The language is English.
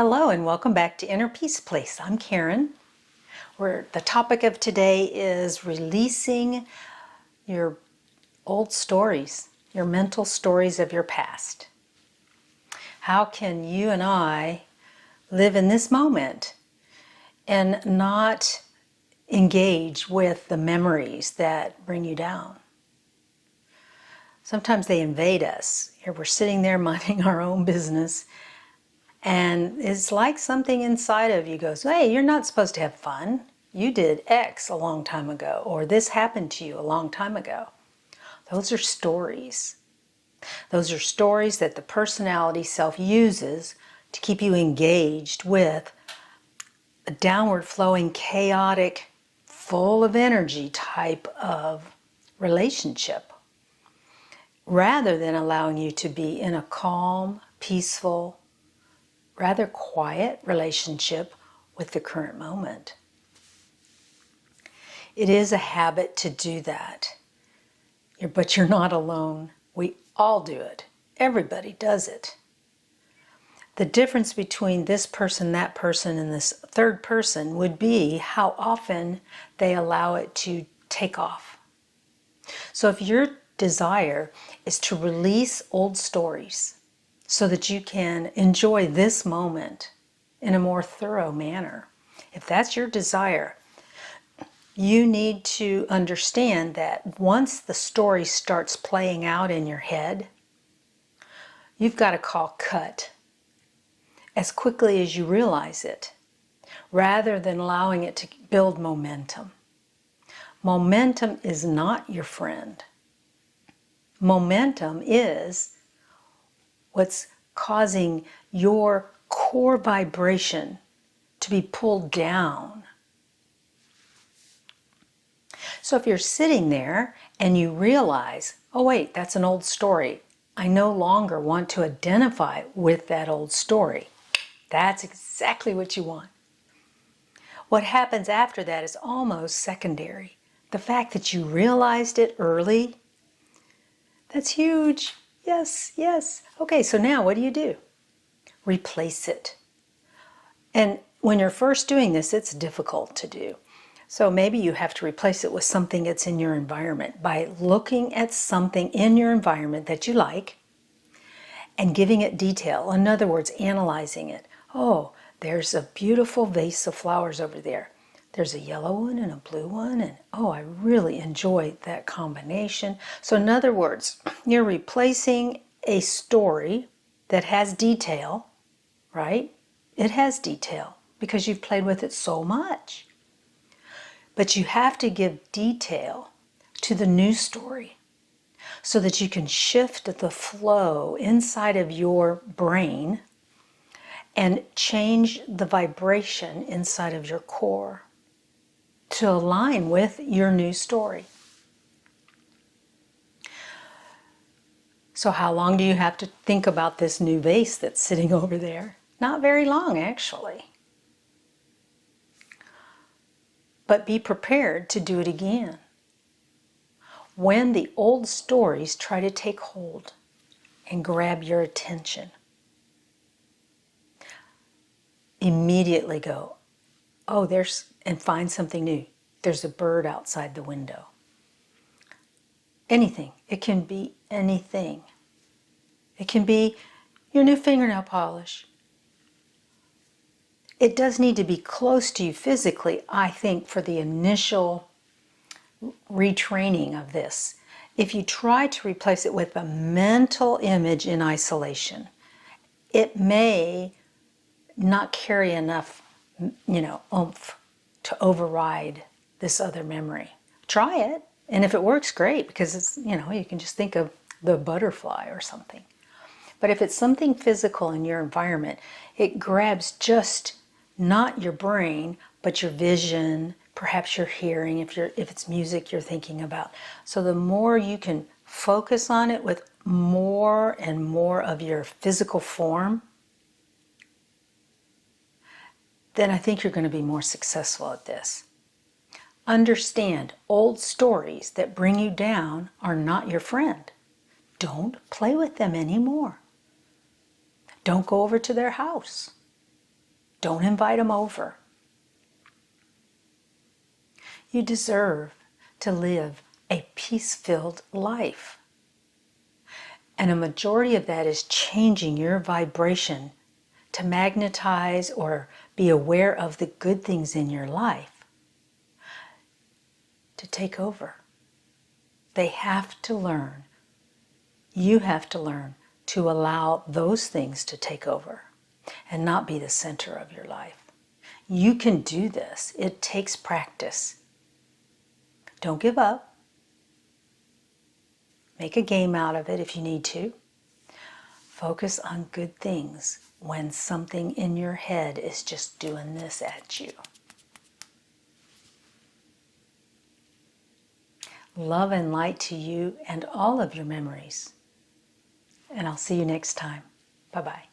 Hello and welcome back to Inner Peace Place. I'm Karen. The topic of today is releasing your old stories, your mental stories of your past. How can you and I live in this moment and not engage with the memories that bring you down? Sometimes they invade us. Here we're sitting there minding our own business, and it's like something inside of you goes, hey, you're not supposed to have fun. You did X a long time ago, or this happened to you a long time ago. Those are stories. Those are stories that the personality self uses to keep you engaged with a downward flowing, chaotic, full of energy type of relationship, rather than allowing you to be in a calm, peaceful, rather quiet relationship with the current moment. It is a habit to do that, but you're not alone. We all do it. Everybody does it. The difference between this person, that person, and this third person would be how often they allow it to take off. So if your desire is to release old stories so that you can enjoy this moment in a more thorough manner, if that's your desire, you need to understand that once the story starts playing out in your head, you've got to call cut as quickly as you realize it, rather than allowing it to build momentum. Momentum is not your friend. Momentum is what's causing your core vibration to be pulled down. So if you're sitting there and you realize, oh wait, that's an old story, I no longer want to identify with that old story. That's exactly what you want. What happens after that is almost secondary. The fact that you realized it early, that's huge. Yes, yes. Okay, so now what do? Replace it. And when you're first doing this, it's difficult to do. So maybe you have to replace it with something that's in your environment by looking at something in your environment that you like and giving it detail. In other words, analyzing it. Oh, there's a beautiful vase of flowers over there. There's a yellow one and a blue one, and oh, I really enjoy that combination. So in other words, you're replacing a story that has detail, right? It has detail because you've played with it so much. But you have to give detail to the new story so that you can shift the flow inside of your brain and change the vibration inside of your core to align with your new story. So how long do you have to think about this new vase that's sitting over there? Not very long, actually. But be prepared to do it again. When the old stories try to take hold and grab your attention, immediately go, oh, and find something new. There's a bird outside the window. Anything. It can be anything. It can be your new fingernail polish. It does need to be close to you physically, I think, for the initial retraining of this. If you try to replace it with a mental image in isolation, it may not carry enough, oomph to override this other memory. Try it, and if it works, great, because it's, you can just think of the butterfly or something. But if it's something physical in your environment, it grabs just not your brain, but your vision, perhaps your hearing, if it's music you're thinking about. So the more you can focus on it with more and more of your physical form, then I think you're going to be more successful at this. Understand, old stories that bring you down are not your friend. Don't play with them anymore. Don't go over to their house. Don't invite them over. You deserve to live a peace-filled life. And a majority of that is changing your vibration to magnetize or be aware of the good things in your life to take over. They have to learn. You have to learn to allow those things to take over and not be the center of your life. You can do this. It takes practice. Don't give up. Make a game out of it if you need to. Focus on good things when something in your head is just doing this at you. Love and light to you and all of your memories. And I'll see you next time. Bye-bye.